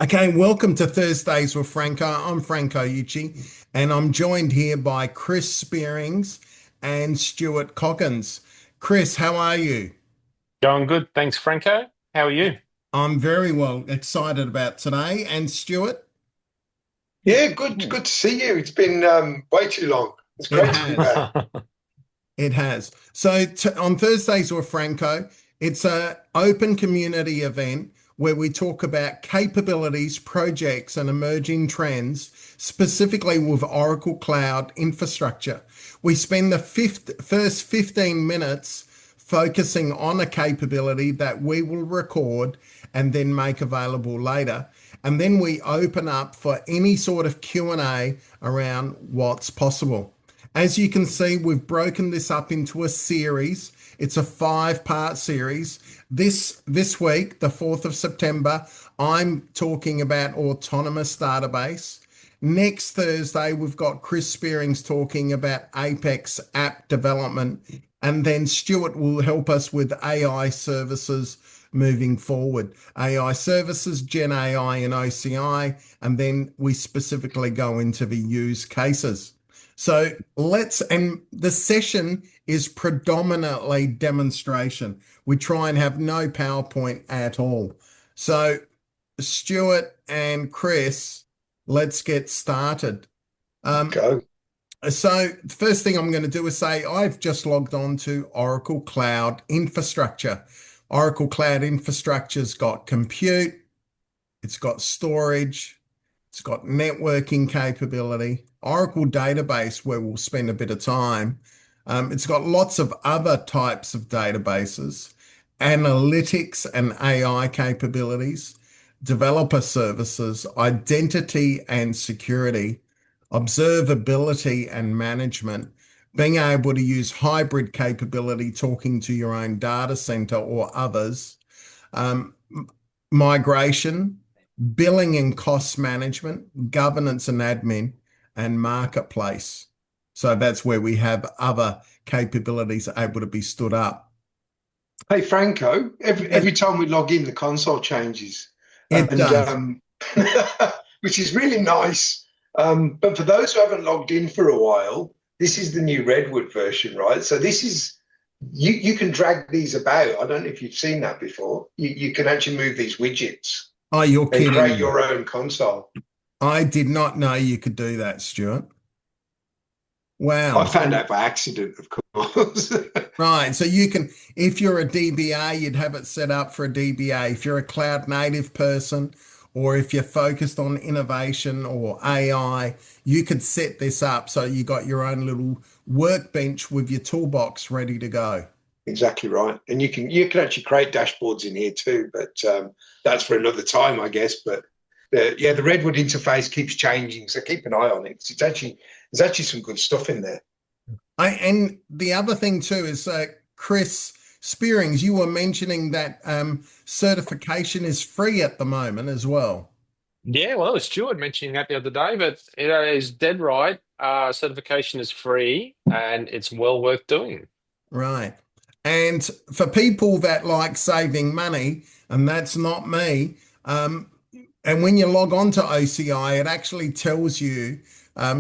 Okay, welcome to Thursdays with Franco. I'm Franco Ucci, and I'm joined here by Chris Spierings and Stuart Coggins. Chris, how are you? Going good. Thanks, Franco. How are you? I'm very well excited about today. And Stuart, Yeah, good to see you. It's been way too long. It's it great to be has. back. It has. So on Thursdays with Franco, it's a open community event where we talk about capabilities, projects, and emerging trends, specifically with Oracle Cloud infrastructure. We spend the first 15 minutes focusing on a capability that we will record and then make available later. And then we open up for any sort of Q&A around what's possible. As you can see, we've broken this up into a series. It's a 5-part series. This week, the 4th of September, I'm talking about autonomous database. Next Thursday, we've got Chris Spierings talking about Apex app development. And then Stuart will help us with AI services moving forward. AI services, Gen AI and OCI, and then we specifically go into the use cases. So and the session is predominantly demonstration. We try and have no PowerPoint at all. So Stuart and Chris, let's get started. Um, Go. so the first thing I'm going to do is say I've just logged on to Oracle Cloud Infrastructure. Oracle Cloud Infrastructure's got compute, it's got storage, it's got networking capability, Oracle database, where we'll spend a bit of time. It's got lots of other types of databases, analytics and AI capabilities, developer services, identity and security, observability and management, being able to use hybrid capability, talking to your own data center or others, um, migration, billing and cost management, governance and admin, and marketplace. So that's where we have other capabilities able to be stood up. Hey, Franco, every It, time we log in, the console changes, it and does. which is really nice. But for those who haven't logged in for a while, this is the new Redwood version, right? So this is you can drag these about. I don't know if you've seen that before. You can actually move these widgets Oh, you're and kidding create me. your own console. I did not know you could do that, Stuart. I Wow. found out by accident, of course. Right. So you can, if you're a DBA, you'd have it set up for a DBA. If you're a cloud native person, or if you're focused on innovation or AI, you could set this up so you got your own little workbench with your toolbox ready to go. Exactly right. And you can actually create dashboards in here too, but that's for another time, I guess. But yeah, the Redwood interface keeps changing, so keep an eye on it. It's actually there's actually some good stuff in there. And the other thing too is Chris Spearings, you were mentioning that certification is free at the moment as well. Yeah, well, it was Stuart mentioning that the other day, but it is dead right. Certification is free and it's well worth doing. Right. And for people that like saving money, and that's not me, and when you log on to OCI, it actually tells you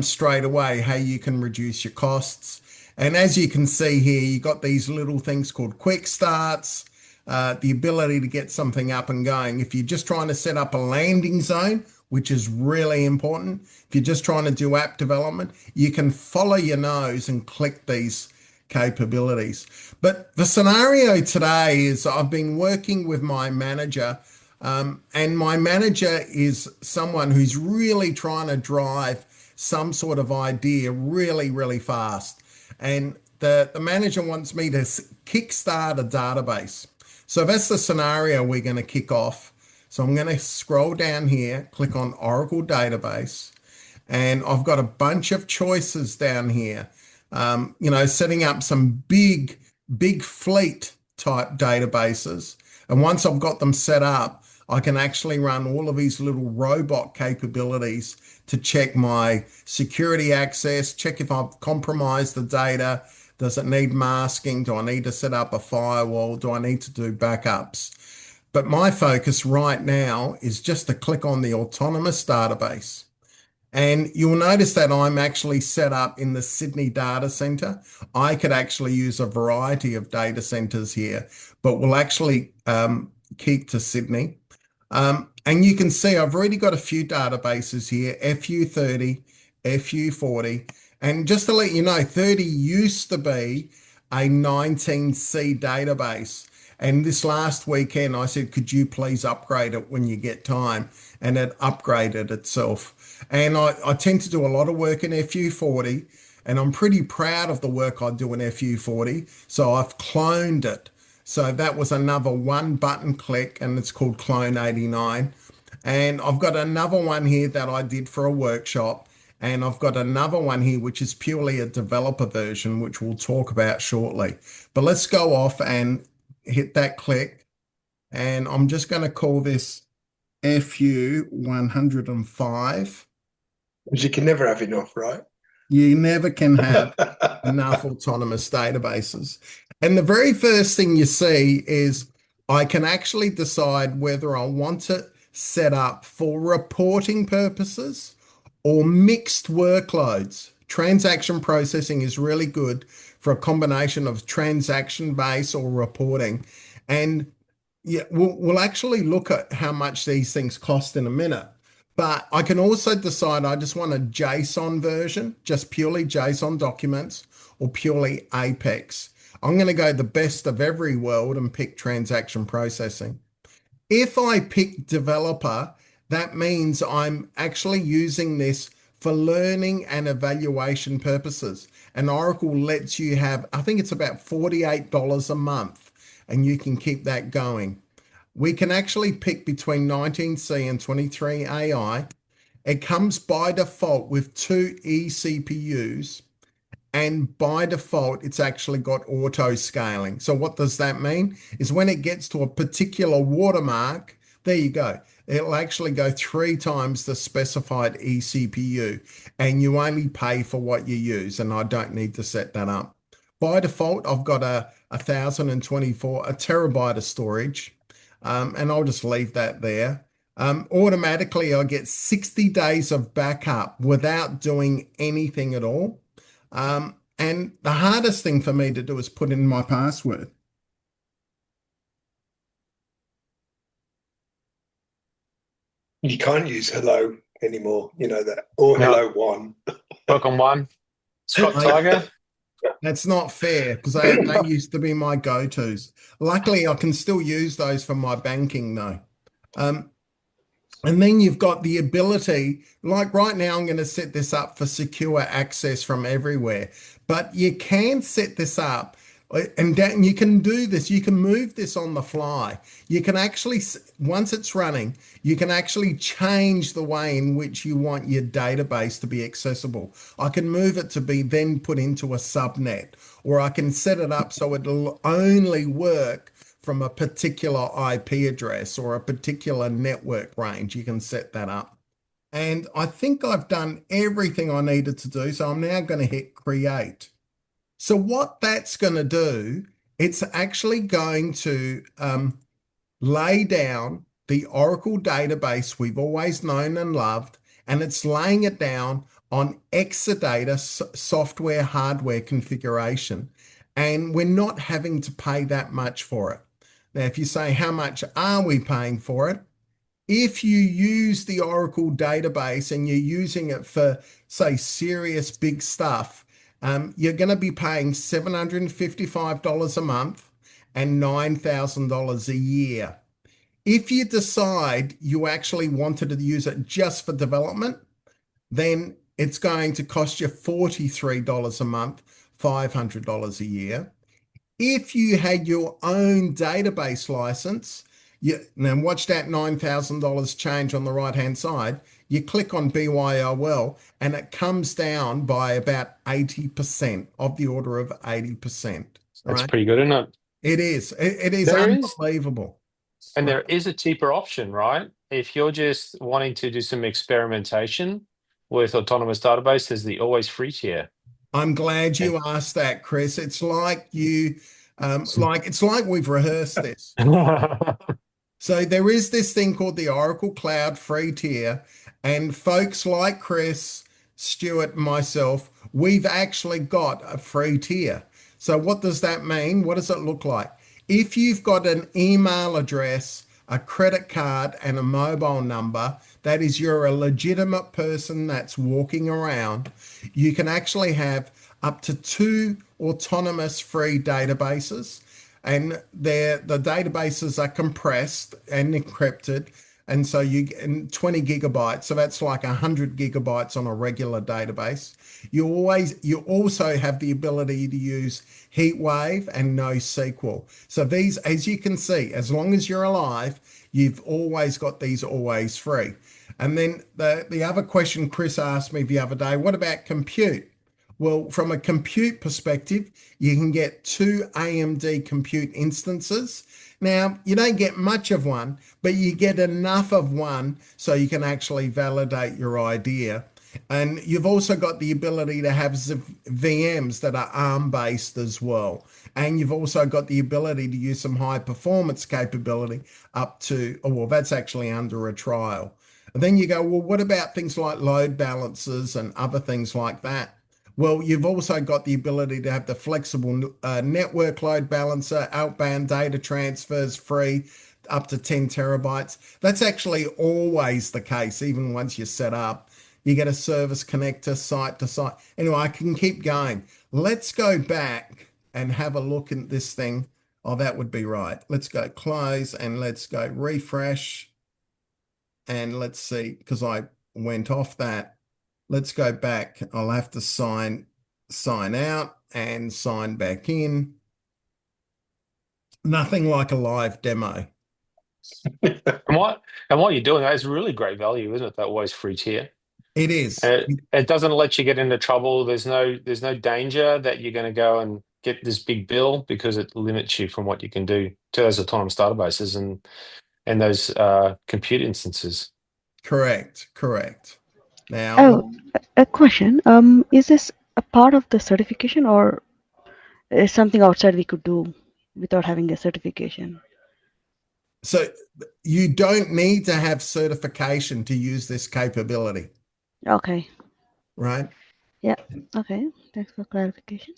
straight away how you can reduce your costs. And as you can see here, you got these little things called quick starts, the ability to get something up and going. If you're just trying to set up a landing zone, which is really important, if you're just trying to do app development, you can follow your nose and click these capabilities. But the scenario today is I've been working with my manager, and my manager is someone who's really trying to drive some sort of idea really, really fast. And the manager wants me to kickstart a database. So that's the scenario we're going to kick off. So I'm going to scroll down here, click on Oracle Database, and I've got a bunch of choices down here. Setting up some big fleet type databases. And once I've got them set up, I can actually run all of these little robot capabilities to check my security access, check if I've compromised the data. Does it need masking? Do I need to set up a firewall? Do I need to do backups? But my focus right now is just to click on the autonomous database. And you'll notice that I'm actually set up in the Sydney data center. I could actually use a variety of data centers here, but we'll actually keep to Sydney. And you can see I've already got a few databases here, FU30, FU40. And just to let you know, 30 used to be a 19C database. And this last weekend, I said, could you please upgrade it when you get time? And it upgraded itself. And I tend to do a lot of work in FU40, and I'm pretty proud of the work I do in FU40. So I've cloned it. So that was another one button click, and it's called Clone 89. And I've got another one here that I did for a workshop. And I've got another one here, which is purely a developer version, which we'll talk about shortly. But let's go off and hit that click. And I'm just going to call this FU 105. Because you can never have enough, right? You never can have enough autonomous databases. And the very first thing you see is I can actually decide whether I want to set up for reporting purposes or mixed workloads. Transaction processing is really good for a combination of transaction based or reporting. And yeah, we'll actually look at how much these things cost in a minute. But I can also decide I just want a JSON version, just purely JSON documents, or purely Apex. I'm going to go the best of every world and pick transaction processing. If I pick developer, that means I'm actually using this for learning and evaluation purposes. And Oracle lets you have, I think it's about $48 a month, and you can keep that going. We can actually pick between 19C and 23AI. It comes by default with 2 eCPUs, and by default, it's actually got auto scaling. So what does that mean? Is when it gets to a particular watermark, there you go. It'll actually go 3 times the specified eCPU, and you only pay for what you use, and I don't need to set that up. By default, I've got a 1024, a terabyte of storage, and I'll just leave that there. Automatically, I get 60 days of backup without doing anything at all. And the hardest thing for me to do is put in my password. You can't use hello anymore, you know that, or No. hello one. Welcome one. Scott Tiger. That's not fair because they used to be my go-tos. Luckily, I can still use those for my banking though. And then you've got the ability, like right now, I'm going to set this up for secure access from everywhere, but you can set this up and you can do this. You can move this on the fly. You can actually, once it's running, you can actually change the way in which you want your database to be accessible. I can move it to be then put into a subnet, or I can set it up so it'll only work from a particular IP address or a particular network range. You can set that up. And I think I've done everything I needed to do. So I'm now going to hit create. So what that's going to do, it's actually going to lay down the Oracle database we've always known and loved, and it's laying it down on Exadata software hardware configuration. And we're not having to pay that much for it. Now, if you say, how much are we paying for it? If you use the Oracle database and you're using it for, say, serious big stuff, you're going to be paying $755 a month and $9,000 a year. If you decide you actually wanted to use it just for development, then it's going to cost you $43 a month, $500 a year. If you had your own database license, now watch that $9,000 change on the right-hand side. You click on BYOL and it comes down by about 80%, of the order of 80%. That's right? pretty good, isn't it? It is. It is There is, unbelievable. and there is a cheaper option, right? If you're just wanting to do some experimentation with autonomous database, there's the always free tier. I'm glad you asked that, Chris. It's like you, it's like we've rehearsed this. So there is this thing called the Oracle Cloud free tier, and folks like Chris, Stuart, and myself, we've actually got a free tier. So what does that mean? What does it look like? If you've got an email address, a credit card, and a mobile number, that is, you're a legitimate person that's walking around, you can actually have up to 2 autonomous free databases, and the databases are compressed and encrypted, and so you get 20 gigabytes, so that's like 100 gigabytes on a regular database. You also have the ability to use HeatWave and NoSQL. So these, as you can see, as long as you're alive, you've always got these always free. And then the other question Chris asked me the other day, what about compute? Well, from a compute perspective, you can get 2 AMD compute instances. Now, you don't get much of one, but you get enough of one so you can actually validate your idea. And you've also got the ability to have VMs that are ARM-based as well. And you've also got the ability to use some high performance capability up to, oh, well, that's actually under a trial. And then you go, well, what about things like load balancers and other things like that? Well, you've also got the ability to have the flexible network load balancer, outbound data transfers free up to 10 terabytes. That's actually always the case, even once you're set up. You get a service connector site to site. Anyway, I can keep going. Let's go back and have a look at this thing. Oh, that would be right. Let's go close and let's go refresh. And let's see, because I went off that. Let's go back. I'll have to sign out and sign back in. Nothing like a live demo. And what you're doing, that is really great value, isn't it? That always free tier. It is. It doesn't let you get into trouble. There's no danger that you're going to go and get this big bill, because it limits you from what you can do to those autonomous databases and those compute instances. Correct. Now, Oh, a question. Is this a part of the certification, or is something outside we could do without having a certification? so you don't need to have certification to use this capability, Okay. right? Yeah. Okay. Thanks for clarification.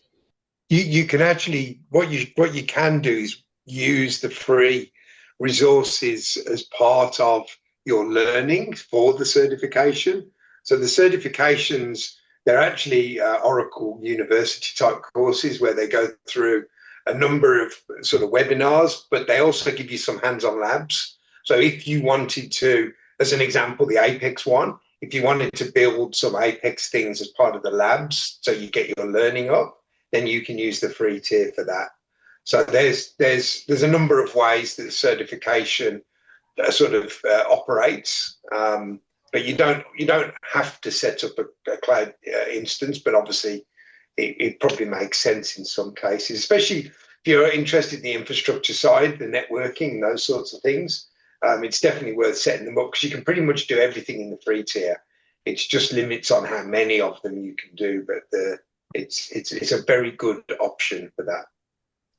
You can actually, what you can do is use the free resources as part of your learning for the certification. So the certifications, they're actually Oracle University type courses where they go through a number of sort of webinars, but they also give you some hands-on labs. So if you wanted to, as an example, the Apex one, if you wanted to build some Apex things as part of the labs, so you get your learning up, then you can use the free tier for that. So there's a number of ways that the certification sort of operates, but you don't have to set up a cloud instance. But obviously, it probably makes sense in some cases, especially if you're interested in the infrastructure side, the networking, and those sorts of things. It's definitely worth setting them up, because you can pretty much do everything in the free tier. It's just limits on how many of them you can do, but it's a very good option for that.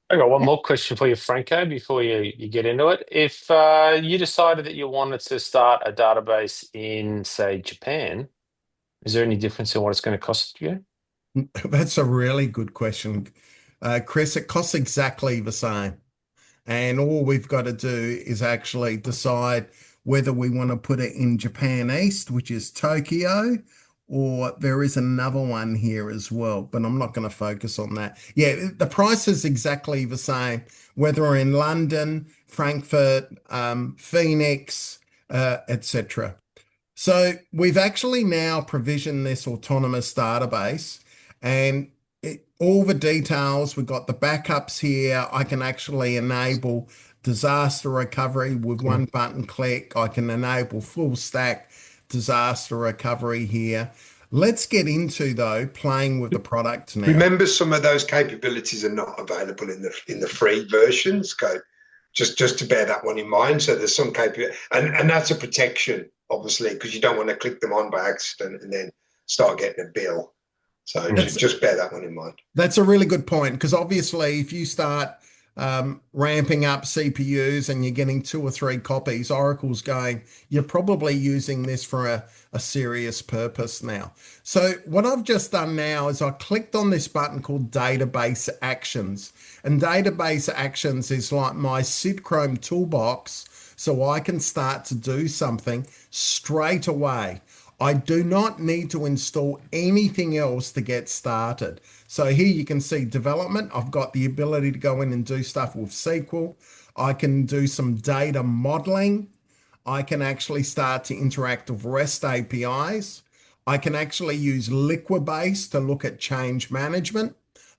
I got one more question for you, Franco, before you get into it. If you decided that you wanted to start a database in, say, Japan, is there any difference in what it's going to cost you? That's a really good question, Chris. It costs exactly the same. And all we've got to do is actually decide whether we want to put it in Japan East, which is Tokyo, or there is another one here as well, but I'm not going to focus on that. Yeah, the price is exactly the same, whether we're in London, Frankfurt, Phoenix, etc. So we've actually now provisioned this autonomous database, and all the details, we've got the backups here. I can actually enable disaster recovery with one button click. I can enable full stack disaster recovery here. Let's get into, though, playing with the product now. Remember, some of those capabilities are not available in the free versions. Okay, just to bear that one in mind. So there's some capability, and that's a protection, obviously, because you don't want to click them on by accident and then start getting a bill. So just bear that one in mind. That's a really good point, because obviously if you start ramping up CPUs and you're getting 2 or 3 copies, Oracle's going, you're probably using this for a serious purpose now. So what I've just done now is I clicked on this button called Database Actions. And Database Actions is like my Sid Chrome toolbox, so I can start to do something straight away. I do not need to install anything else to get started. So here you can see development. I've got the ability to go in and do stuff with SQL. I can do some data modeling. I can actually start to interact with REST APIs. I can actually use Liquibase to look at change management.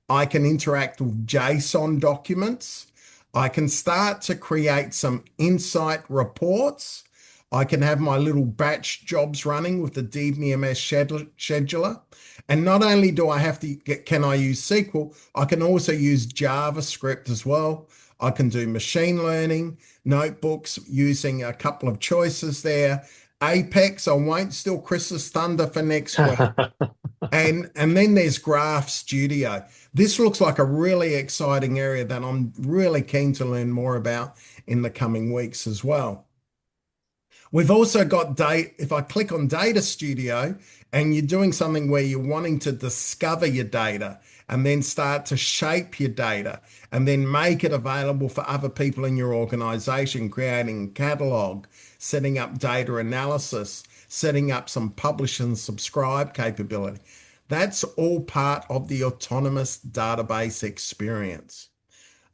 I can interact with JSON documents. I can start to create some insight reports. I can have my little batch jobs running with the DBMS scheduler. And not only do I have to can I use SQL, I can also use JavaScript as well. I can do machine learning, notebooks using a couple of choices there. Apex, I won't steal Chris's thunder for next week. And then there's Graph Studio. This looks like a really exciting area that I'm really keen to learn more about in the coming weeks as well. We've also got data. If I click on Data Studio and you're doing something where you're wanting to discover your data and then start to shape your data and then make it available for other people in your organization, creating a catalog, setting up data analysis, setting up some publish and subscribe capability. That's all part of the autonomous database experience.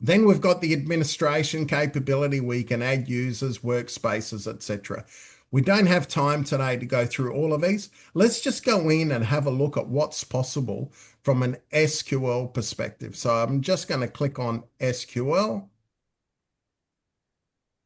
Then we've got the administration capability where you can add users, workspaces, etc. We don't have time today to go through all of these. Let's just go in and have a look at what's possible from an SQL perspective. So I'm just going to click on SQL.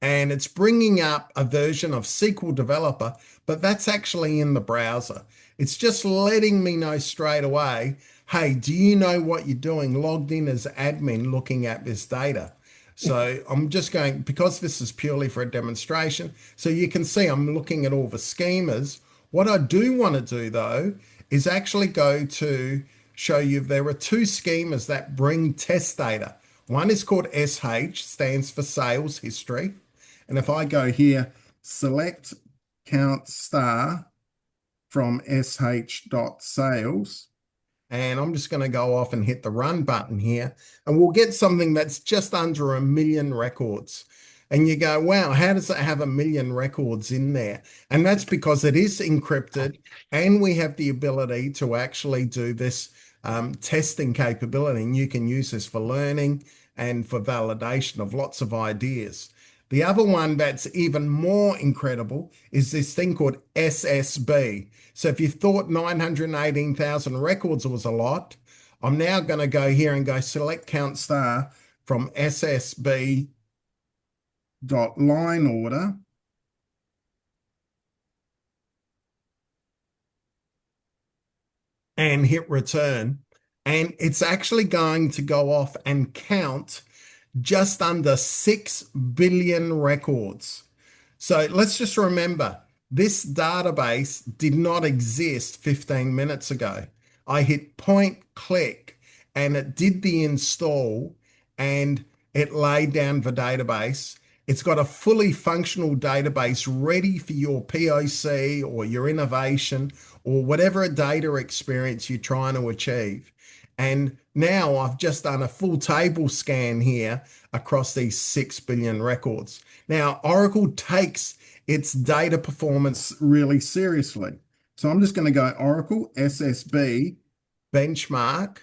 And it's bringing up a version of SQL Developer, but that's actually in the browser. It's just letting me know straight away, hey, do you know what you're doing logged in as admin looking at this data? So I'm just going, because this is purely for a demonstration, so you can see I'm looking at all the schemas. What I do want to do though, is actually go to show you there are 2 schemas that bring test data. One is called SH, stands for sales history. And if I go here, select count star from sh.sales, and I'm just going to go off and hit the run button here, and we'll get something that's just under 1 million records. And you go, wow, how does it have 1 million records in there? And that's because it is encrypted, and we have the ability to actually do this testing capability. And you can use this for learning and for validation of lots of ideas. The other one that's even more incredible is this thing called SSB. So if you thought 918,000 records was a lot, I'm now going to go here and go select count star from SSB dot line order. And hit return. And it's actually going to go off and count just under 6 billion records. So let's just remember, this database did not exist 15 minutes ago. I hit point click and it did the install and it laid down the database. It's got a fully functional database ready for your POC or your innovation or whatever data experience you're trying to achieve. And now I've just done a full table scan here across these 6 billion records. Now, Oracle takes its data performance really seriously. So I'm just going to go Oracle SSB benchmark,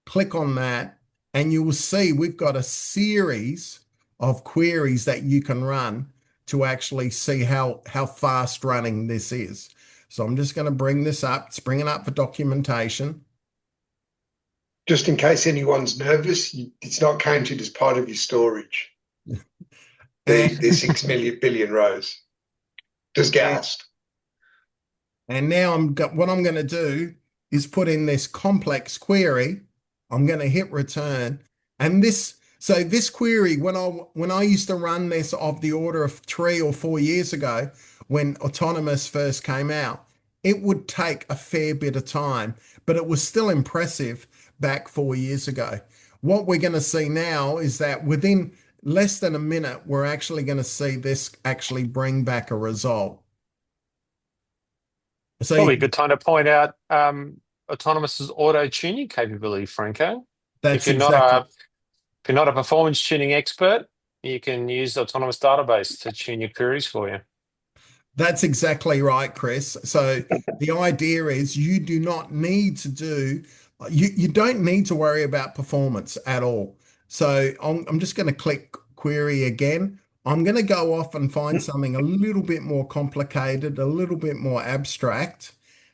click on that, and you will see we've got a series of queries that you can run to actually see how fast running this is. So I'm just going to bring this up. It's bringing up for documentation. Just in case anyone's nervous, it's not counted as part of your storage. The 6 billion rows. Just gassed. And now what I'm going to do is put in this complex query. I'm going to hit return. And this query, when I used to run this of the order of 3 or 4 years ago, when Autonomous first came out, it would take a fair bit of time, but it was still impressive back 4 years ago. what we're going to see now is that within less than a minute, we're actually going to see this actually bring back a result. So Probably a good time to point out Autonomous's auto tuning capability, Franco. If that's you're not exactly. a if you're not a performance tuning expert, you can use the Autonomous database to tune your queries for you. That's exactly right, Chris. So the idea is you do not need to do, you don't need to worry about performance at all. So I'm just going to click query again. I'm going to go off and find something a little bit more complicated, a little bit more abstract.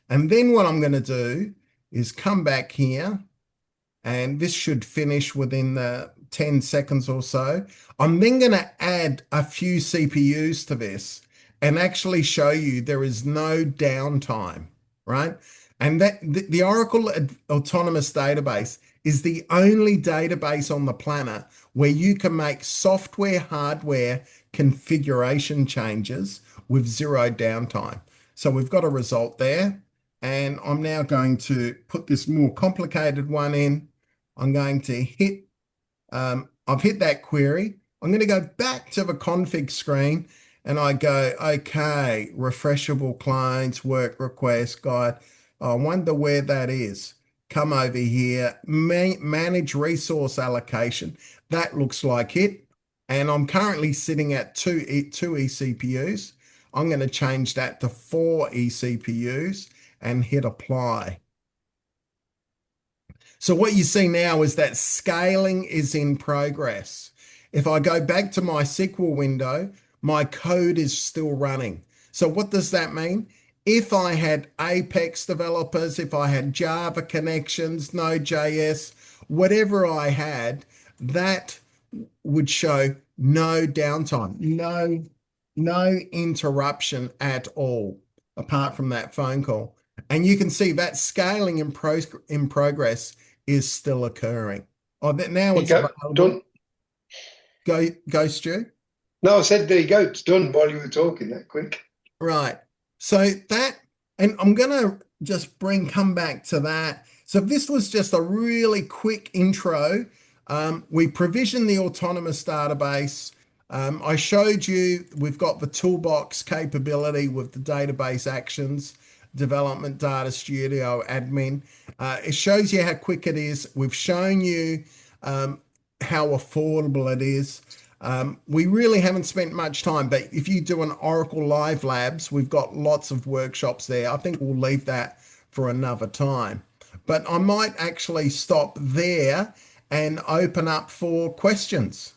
And then what I'm going to do is come back here, and this should finish within the 10 seconds or so. I'm then going to add a few CPUs to this and actually show you there is no downtime, right? And that the Oracle Autonomous Database is the only database on the planet where you can make software, hardware configuration changes with zero downtime. So we've got a result there. And I'm now going to put this more complicated one in. I'm going to hit, I've hit that query. I'm going to go back to the config screen and I go, okay, refreshable clients, work request guide. I wonder where that is. Come over here, manage resource allocation. That looks like it. And I'm currently sitting at two eCPUs. I'm going to change that to 4 eCPUs and hit apply. So what you see now is that scaling is in progress. If I go back to my SQL window, my code is still running. So what does that mean? If I had Apex developers, if I had Java connections, Node.js, whatever I had, that would show no downtime, no interruption at all, apart from that phone call. And you can see that scaling in progress is still occurring. Oh, but now it's available. Done. Go, Stu. No, I said there you go. It's done while you were talking that quick. Right. So that, and I'm going to just come back to that. So this was just a really quick intro. We provisioned the autonomous database. I showed you we've got the toolbox capability with the database actions, development, data studio, admin. It shows you how quick it is. We've shown you how affordable it is. We really haven't spent much time, but if you do an Oracle Live Labs, we've got lots of workshops there. I think we'll leave that for another time. But I might actually stop there and open up for questions.